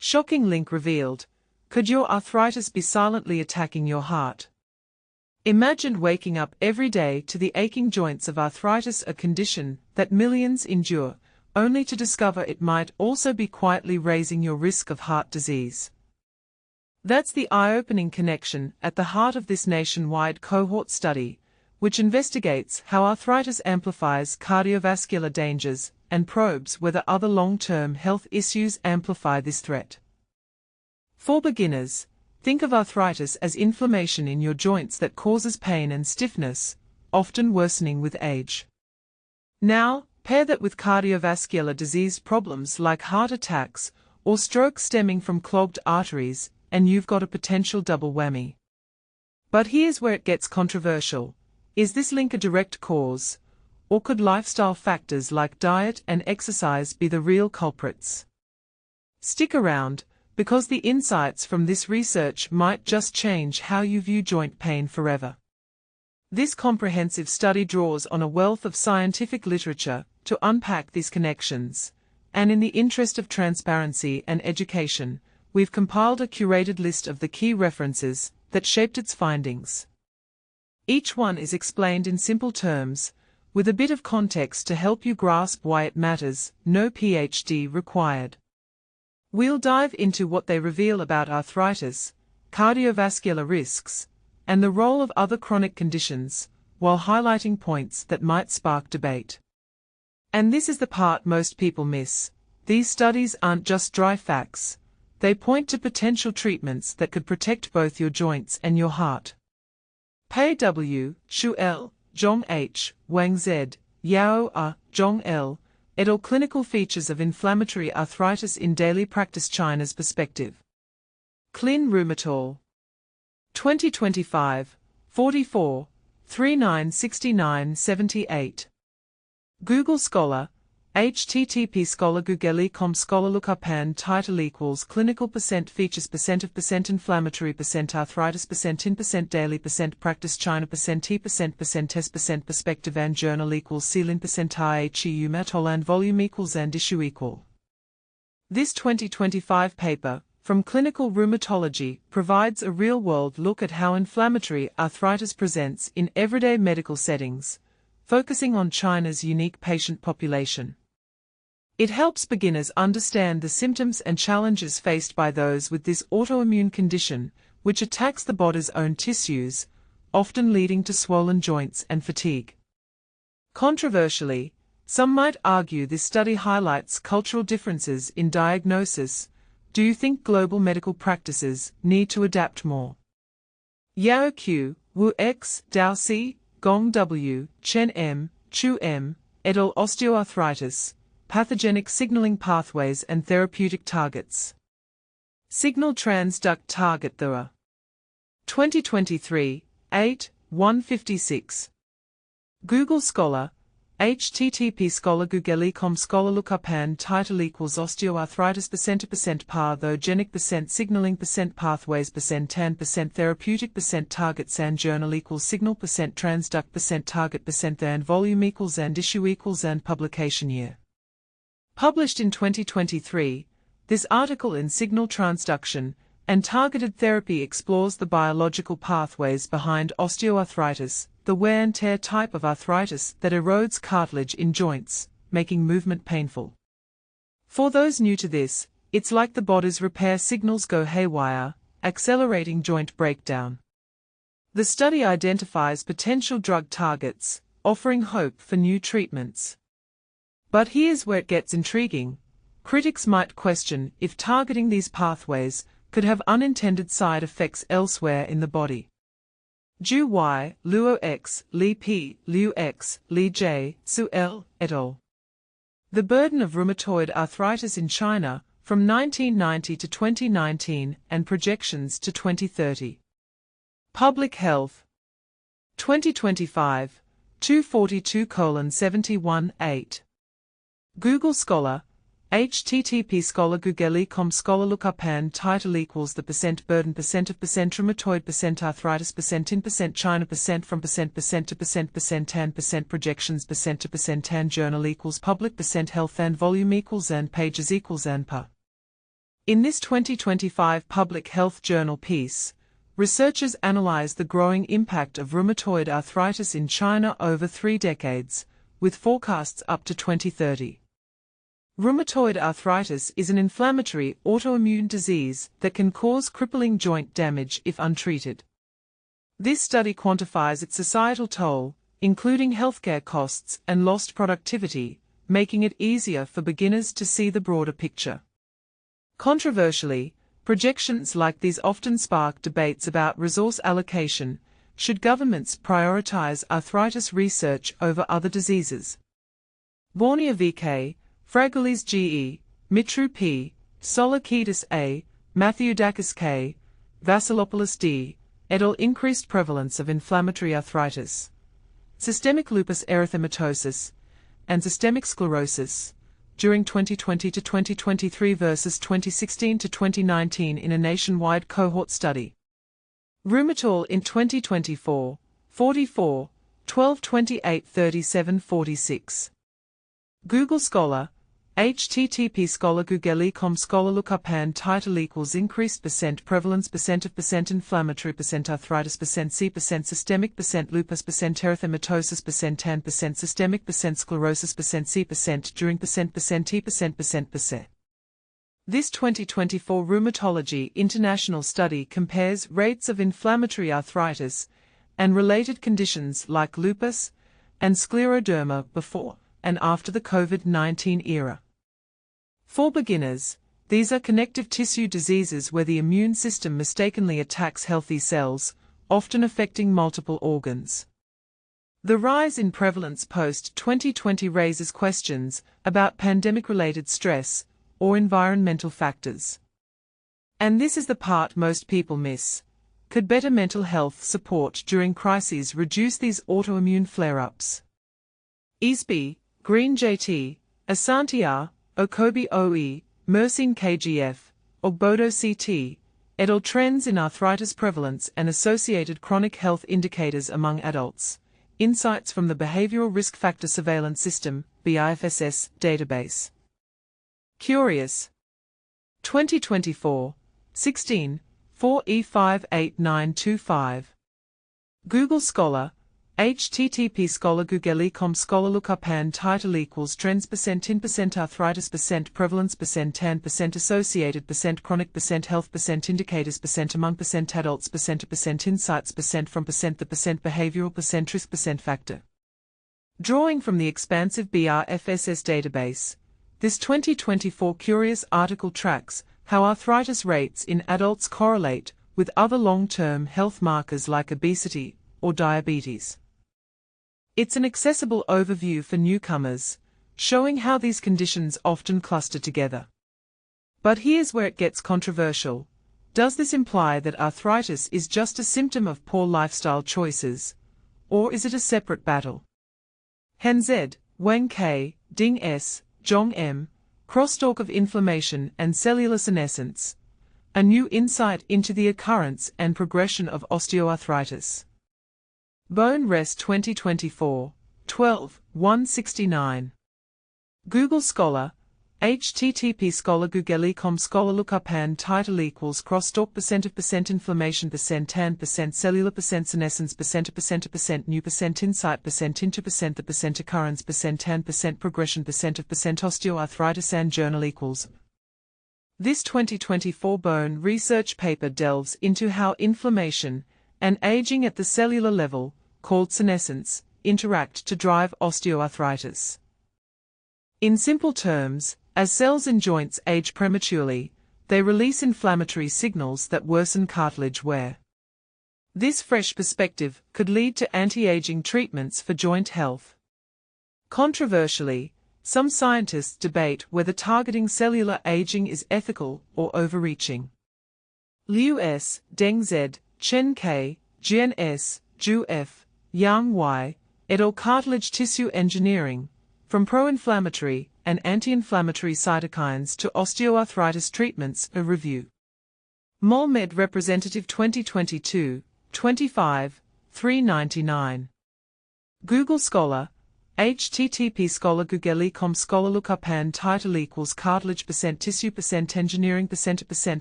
Shocking link revealed. Could your arthritis be silently attacking your heart? Imagine waking up every day to the aching joints of arthritis, a condition that millions endure, only to discover it might also be quietly raising your risk of heart disease. That's the eye-opening connection at the heart of this nationwide cohort study, which investigates how arthritis amplifies cardiovascular dangers and probes whether other long-term health issues amplify this threat. For beginners, think of arthritis as inflammation in your joints that causes pain and stiffness, often worsening with age. Now, pair that with cardiovascular disease problems like heart attacks or stroke stemming from clogged arteries, and you've got a potential double whammy. But here's where it gets controversial. Is this link a direct cause, or could lifestyle factors like diet and exercise be the real culprits? Stick around, because the insights from this research might just change how you view joint pain forever. This comprehensive study draws on a wealth of scientific literature to unpack these connections, and in the interest of transparency and education, we've compiled a curated list of the key references that shaped its findings. Each one is explained in simple terms, with a bit of context to help you grasp why it matters, no PhD required. We'll dive into what they reveal about arthritis, cardiovascular risks, and the role of other chronic conditions, while highlighting points that might spark debate. And this is the part most people miss. These studies aren't just dry facts. They point to potential treatments that could protect both your joints and your heart. Pei W., Shu L., Zhong H., Wang Z., Yao A., Zhong L., et al. Clinical features of inflammatory arthritis in daily practice, China's perspective. Clin Rheumatol. 2025, 44, 396978. Google Scholar, http Scholar Google.com Scholar Lookupan title equals clinical % features % inflammatory % arthritis % daily % practice China T % test perspective and journal equals Sealin IHEU Matol and volume equals and issue equal. This 2025 paper, from Clinical Rheumatology, provides a real-world look at how inflammatory arthritis presents in everyday medical settings, focusing on China's unique patient population. It helps beginners understand the symptoms and challenges faced by those with this autoimmune condition, which attacks the body's own tissues, often leading to swollen joints and fatigue. Controversially, some might argue this study highlights cultural differences in diagnosis. Do you think global medical practices need to adapt more? Yao Q, Wu X, Dao C, Gong W, Chen M, Chu M, et al. Osteoarthritis, pathogenic signaling pathways and therapeutic targets. Signal transduct target THERA. 2023, 8, 156. Google Scholar, http Scholar Google.com Scholar Lookupan title equals osteoarthritis % pathogenic % signaling % pathways % tan % therapeutic % targets and journal equals signal % transduct % target % and volume equals and issue equals and publication year. Published in 2023, this article in Signal Transduction and Targeted Therapy explores the biological pathways behind osteoarthritis, the wear and tear type of arthritis that erodes cartilage in joints, making movement painful. For those new to this, it's like the body's repair signals go haywire, accelerating joint breakdown. The study identifies potential drug targets, offering hope for new treatments. But here's where it gets intriguing. Critics might question if targeting these pathways could have unintended side effects elsewhere in the body. Zhu Y, Luo X, Li P, Liu X, Li J, Su L, et al. The Burden of Rheumatoid Arthritis in China, from 1990 to 2019 and Projections to 2030. Public Health. 2025, 242:71-8. Google Scholar, http Scholar Google.com Scholar Lookupan title equals the % burden % of % rheumatoid % arthritis % in % China from % to % tan % projections % to % tan journal equals public % health and volume equals and pages equals and per. In this 2025 Public Health Journal piece, researchers analyzed the growing impact of rheumatoid arthritis in China over 3 decades, with forecasts up to 2030. Rheumatoid arthritis is an inflammatory autoimmune disease that can cause crippling joint damage if untreated. This study quantifies its societal toll, including healthcare costs and lost productivity, making it easier for beginners to see the broader picture. Controversially, projections like these often spark debates about resource allocation. Should governments prioritize arthritis research over other diseases? Bornia VK, Fragulis GE, Mitru P, Solakidis A, Mattheudakis K, Vasilopoulos D, et al. Increased prevalence of inflammatory arthritis, systemic lupus erythematosus, and systemic sclerosis during 2020 to 2023 versus 2016 to 2019 in a nationwide cohort study. Rheumatol in 2024, 44, 12 28 37 46. Google Scholar, http Scholar Google.com Scholar Lookupan title equals increased percent prevalence percent of percent inflammatory percent arthritis percent C percent systemic percent lupus percent erythematosus percent tan percent systemic percent sclerosis percent C percent during percent T percent percent. This 2024 Rheumatology International study compares rates of inflammatory arthritis and related conditions like lupus and scleroderma before and after the COVID-19 era. For beginners, these are connective tissue diseases where the immune system mistakenly attacks healthy cells, often affecting multiple organs. The rise in prevalence post-2020 raises questions about pandemic-related stress or environmental factors. And this is the part most people miss. Could better mental health support during crises reduce these autoimmune flare-ups? Easby, Green JT, Asante R, Okobi OE, Mersine KGF, Ogbodo CT, et al. Trends in arthritis prevalence and associated chronic health indicators among adults. Insights from the Behavioral Risk Factor Surveillance System, BIFSS, database. Curious. 2024, 16, 4E58925. Google Scholar, http Scholar Google.com Scholar Lookupan title equals trends percent in percent arthritis percent prevalence percent tan percent associated percent chronic percent health percent indicators percent among percent adults percent insights percent from percent the percent behavioral percent risk percent factor. Drawing from the expansive BRFSS database, this 2024 Curious article tracks how arthritis rates in adults correlate with other long-term health markers like obesity or diabetes. It's an accessible overview for newcomers, showing how these conditions often cluster together. But here's where it gets controversial. Does this imply that arthritis is just a symptom of poor lifestyle choices, or is it a separate battle? Hen Z, Wang K, Ding S, Zhong M, Crosstalk of Inflammation and Cellular Senescence, a new insight into the occurrence and progression of osteoarthritis. Bone Rest 2024, 12, 169. Google Scholar, http Scholar Google.com Scholar Lookupan title equals Crosstalk percent of percent inflammation percent tan percent cellular percent senescence percent of percent new percent insight percent into percent the percent occurrence percent tan percent progression percent of percent osteoarthritis and journal equals. This 2024 bone research paper delves into how inflammation and aging at the cellular level, called senescence, interact to drive osteoarthritis. In simple terms, as cells in joints age prematurely, they release inflammatory signals that worsen cartilage wear. This fresh perspective could lead to anti-aging treatments for joint health. Controversially, some scientists debate whether targeting cellular aging is ethical or overreaching. Liu S., Deng Z., Chen K., Jian S., Zhu F., Yang Y., et al. Cartilage tissue engineering, from pro-inflammatory and anti-inflammatory cytokines to osteoarthritis treatments, a review. MolMed Representative 2022, 25, 399. Google Scholar, http scholar google.com scholar lookup and title equals cartilage percent tissue percent engineering percent